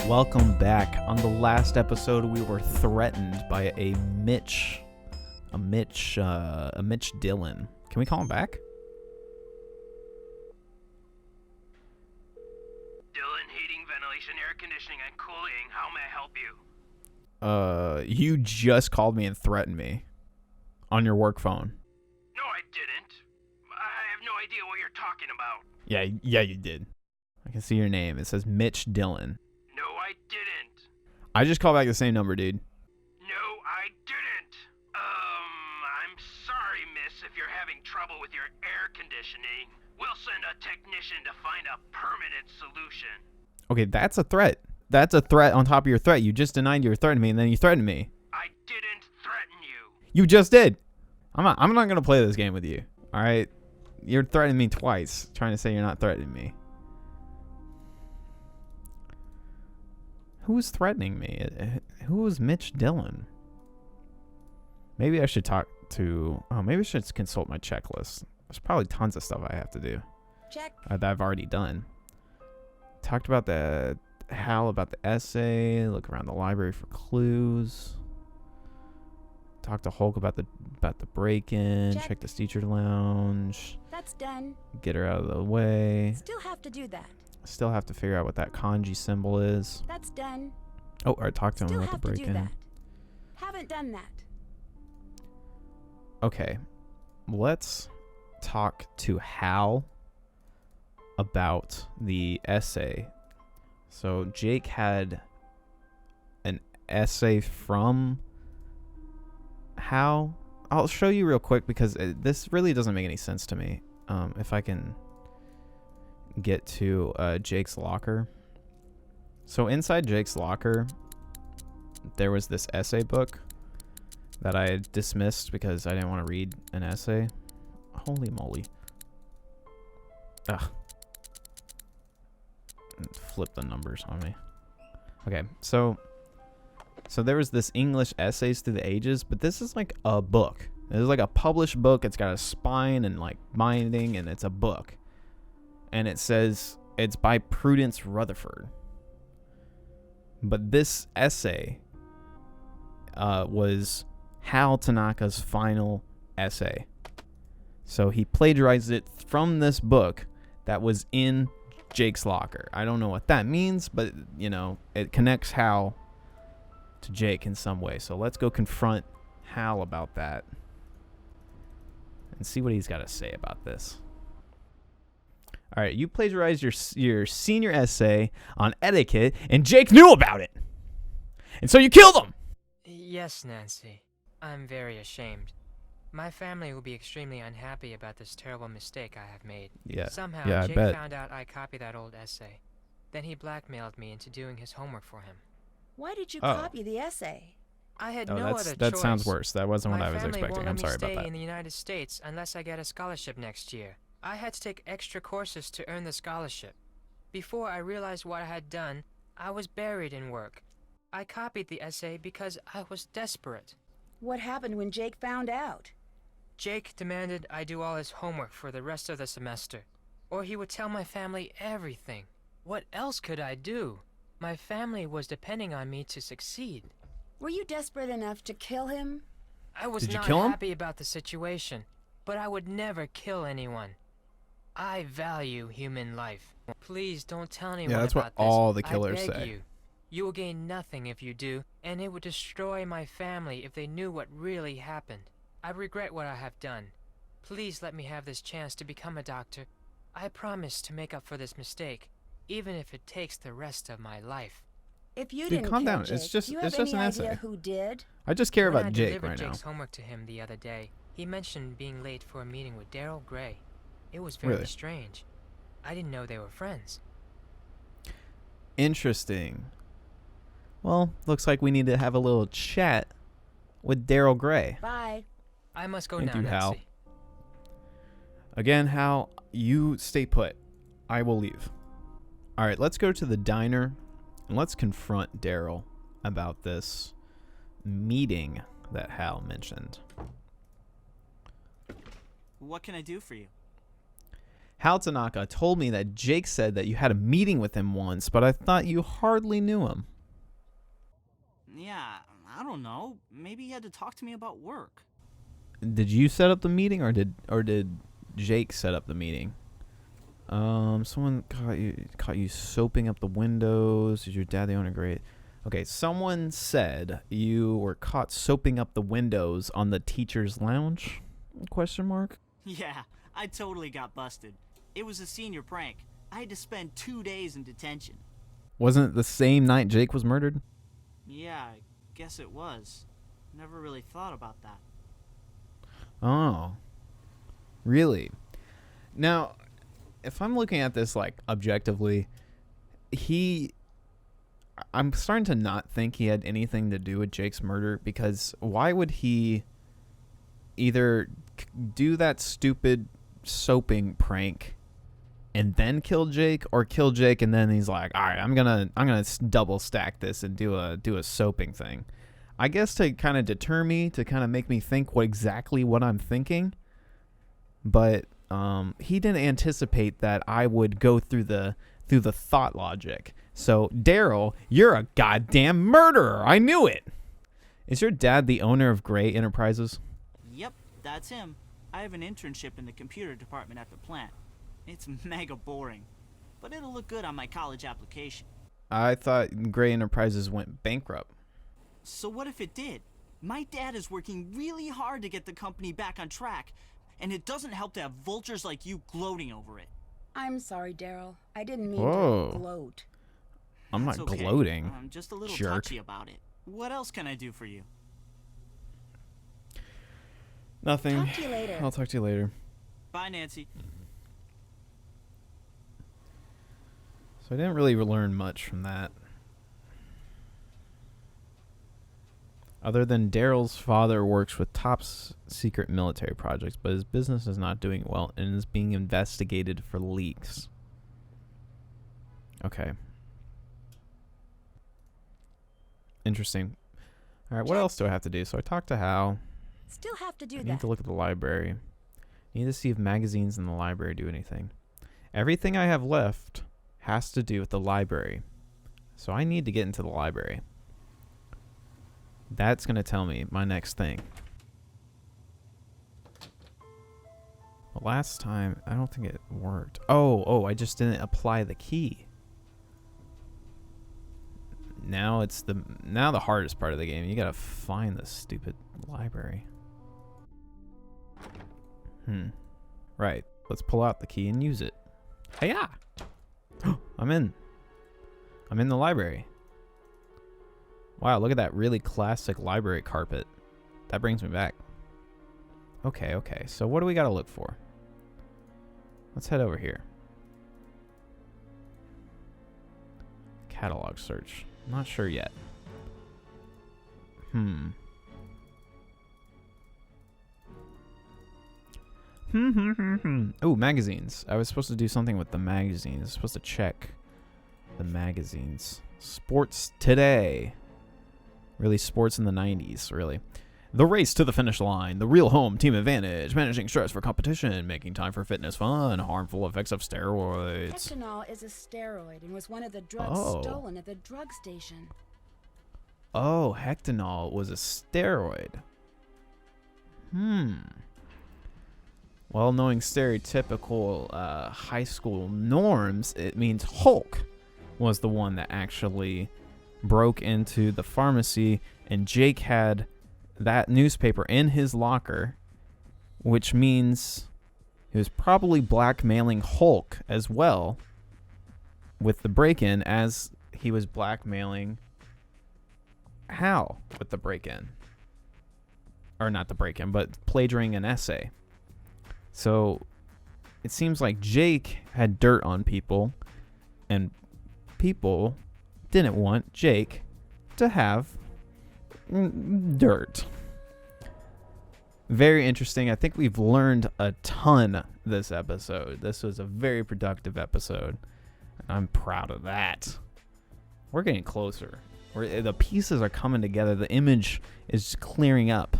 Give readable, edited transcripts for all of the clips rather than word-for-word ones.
Welcome back. On the last episode, we were threatened by a Mitch Dillon. Can we call him back? Dillon, heating, ventilation, air conditioning, and cooling. How may I help you? You just called me and threatened me on your work phone. No, I didn't. I have no idea what you're talking about. Yeah, you did. I can see your name. It says Mitch Dillon. No, I didn't. I just called back the same number, dude. No, I didn't. I'm sorry, miss, if you're having trouble with your air conditioning. We'll send a technician to find a permanent solution. Okay, that's a threat. That's a threat on top of your threat. You just denied you were threatening me, and then you threatened me. I didn't threaten you. You just did. I'm not going to play this game with you, all right? You're threatening me twice, trying to say you're not threatening me. Who was threatening me? Who was Mitch Dillon? Maybe I should maybe I should consult my checklist. There's probably tons of stuff I have to do. Check. That I've already done. Talked about Hal about the essay. Look around the library for clues. Talk to Hulk about the break-in. Check the teacher lounge. That's done. Get her out of the way. Still have to do that. Still have to figure out what that kanji symbol is. That's done. Oh, I talked to him Still about the have to do break-in. that. Haven't done that. Okay, let's talk to Hal about the essay. So Jake had an essay from Hal. I'll show you real quick because this really doesn't make any sense to me. If I can get to Jake's locker. So inside Jake's locker, there was this essay book that I had dismissed because I didn't want to read an essay. Holy moly. Ugh. Flip the numbers on me. Okay, so there was this English essays through the ages, but this is like a book. It's like a published book. It's got a spine and like binding, and it's a book. And it says it's by Prudence Rutherford. But this essay was Hal Tanaka's final essay. So he plagiarized it from this book that was in Jake's locker. I don't know what that means, but it connects Hal to Jake in some way. So let's go confront Hal about that and see what he's got to say about this. All right, you plagiarized your senior essay on etiquette, and Jake knew about it. And so you killed him. Yes, Nancy. I'm very ashamed. My family will be extremely unhappy about this terrible mistake I have made. Somehow, Jake found out I copied that old essay. Then he blackmailed me into doing his homework for him. Why did you copy the essay? I had no other choice. That sounds worse. That wasn't what I was My family expecting. won't I'm let sorry me about stay that. in the United States unless I get a scholarship next year. I had to take extra courses to earn the scholarship. Before I realized what I had done, I was buried in work. I copied the essay because I was desperate. What happened when Jake found out? Jake demanded I do all his homework for the rest of the semester, or he would tell my family everything. What else could I do? My family was depending on me to succeed. Were you desperate enough to kill him? I was Did you not kill him? happy about the situation, but I would never kill anyone. I value human life. Please don't tell anyone Yeah, that's about what this. all the killers I beg say. you. You will gain nothing if you do, and it would destroy my family if they knew what really happened. I regret what I have done. Please let me have this chance to become a doctor. I promise to make up for this mistake, even if it takes the rest of my life. If you Dude, didn't calm kill down. Jake, It's just do you have an any essay. idea who did? I just care When about I Jake delivered right now. Jake's homework to him the other day, he mentioned being late for a meeting with Daryl Gray. It was very Really? strange. I didn't know they were friends. Interesting. Well, looks like we need to have a little chat with Daryl Gray. Bye. I must go Thank now, you, Hal. Nancy. Again, Hal, you stay put. I will leave. All right, let's go to the diner and let's confront Daryl about this meeting that Hal mentioned. What can I do for you? Hal Tanaka told me that Jake said that you had a meeting with him once, but I thought you hardly knew him. Yeah, I don't know. Maybe he had to talk to me about work. Did you set up the meeting, or did Jake set up the meeting? Someone caught you soaping up the windows. Is your dad the owner? Great. Okay, someone said you were caught soaping up the windows on the teacher's lounge? Question mark. Yeah, I totally got busted. It was a senior prank. I had to spend 2 days in detention. Wasn't it the same night Jake was murdered? Yeah, I guess it was. Never really thought about that. Oh. Really? Now, if I'm looking at this like objectively, I'm starting to not think he had anything to do with Jake's murder, because why would he either do that stupid soaping prank and then kill Jake, or kill Jake and then he's like, all right, I'm gonna double stack this and do a soaping thing. I guess to kind of deter me, to kind of make me think exactly what I'm thinking. But he didn't anticipate that I would go through the thought logic. So, Daryl, you're a goddamn murderer. I knew it. Is your dad the owner of Gray Enterprises? Yep, that's him. I have an internship in the computer department at the plant. It's mega boring, but it'll look good on my college application. I thought Gray Enterprises went bankrupt. So what if it did? My dad is working really hard to get the company back on track, and it doesn't help to have vultures like you gloating over it. I'm sorry, Daryl. I didn't mean Whoa. to gloat. I'm That's not okay. gloating. I'm just a little Jerk. touchy about it. What else can I do for you? Nothing. Talk to you later. I'll talk to you later. Bye, Nancy. So I didn't really learn much from that. Other than Daryl's father works with top secret military projects, but his business is not doing well and is being investigated for leaks. Okay. Interesting. All right, what else do I have to do? So I talked to Hal. Still have to do I that. need to look at the library. Need to see if magazines in the library do anything. Everything I have left has to do with the library. So I need to get into the library. That's going to tell me my next thing. The last time, I don't think it worked. Oh, I just didn't apply the key. Now it's the hardest part of the game. You got to find the stupid library. Right. Let's pull out the key and use it. Hiya! I'm in the library. Wow, look at that really classic library carpet. That brings me back. Okay. So what do we got to look for? Let's head over here. Catalog search. Not sure yet. Oh, magazines. I was supposed to do something with the magazines. I was supposed to check the magazines. Sports Today. Really, sports in the 90s, really. The race to the finish line. The real home team advantage. Managing stress for competition. Making time for fitness fun. Harmful effects of steroids. Hectanol is a steroid and was one of the drugs stolen at the drug station. Oh, Hectanol was a steroid. Well, knowing stereotypical high school norms, it means Hulk was the one that actually broke into the pharmacy, and Jake had that newspaper in his locker, which means he was probably blackmailing Hulk as well with the break-in, as he was blackmailing Hal with the break-in. Or not the break-in, but plagiarizing an essay. So it seems like Jake had dirt on people, and people didn't want Jake to have dirt. Very interesting. I think we've learned a ton this episode. This was a very productive episode, and I'm proud of that. We're getting closer. The pieces are coming together. The image is clearing up.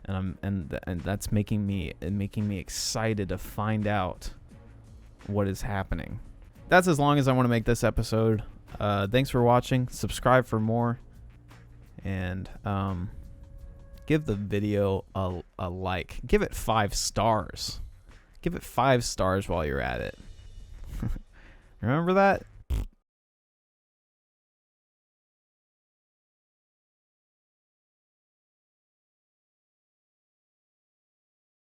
And that's making me excited to find out what is happening. That's as long as I want to make this episode. Thanks for watching. Subscribe for more. And give the video a like. Give it 5 stars. Give it 5 stars while you're at it. Remember that?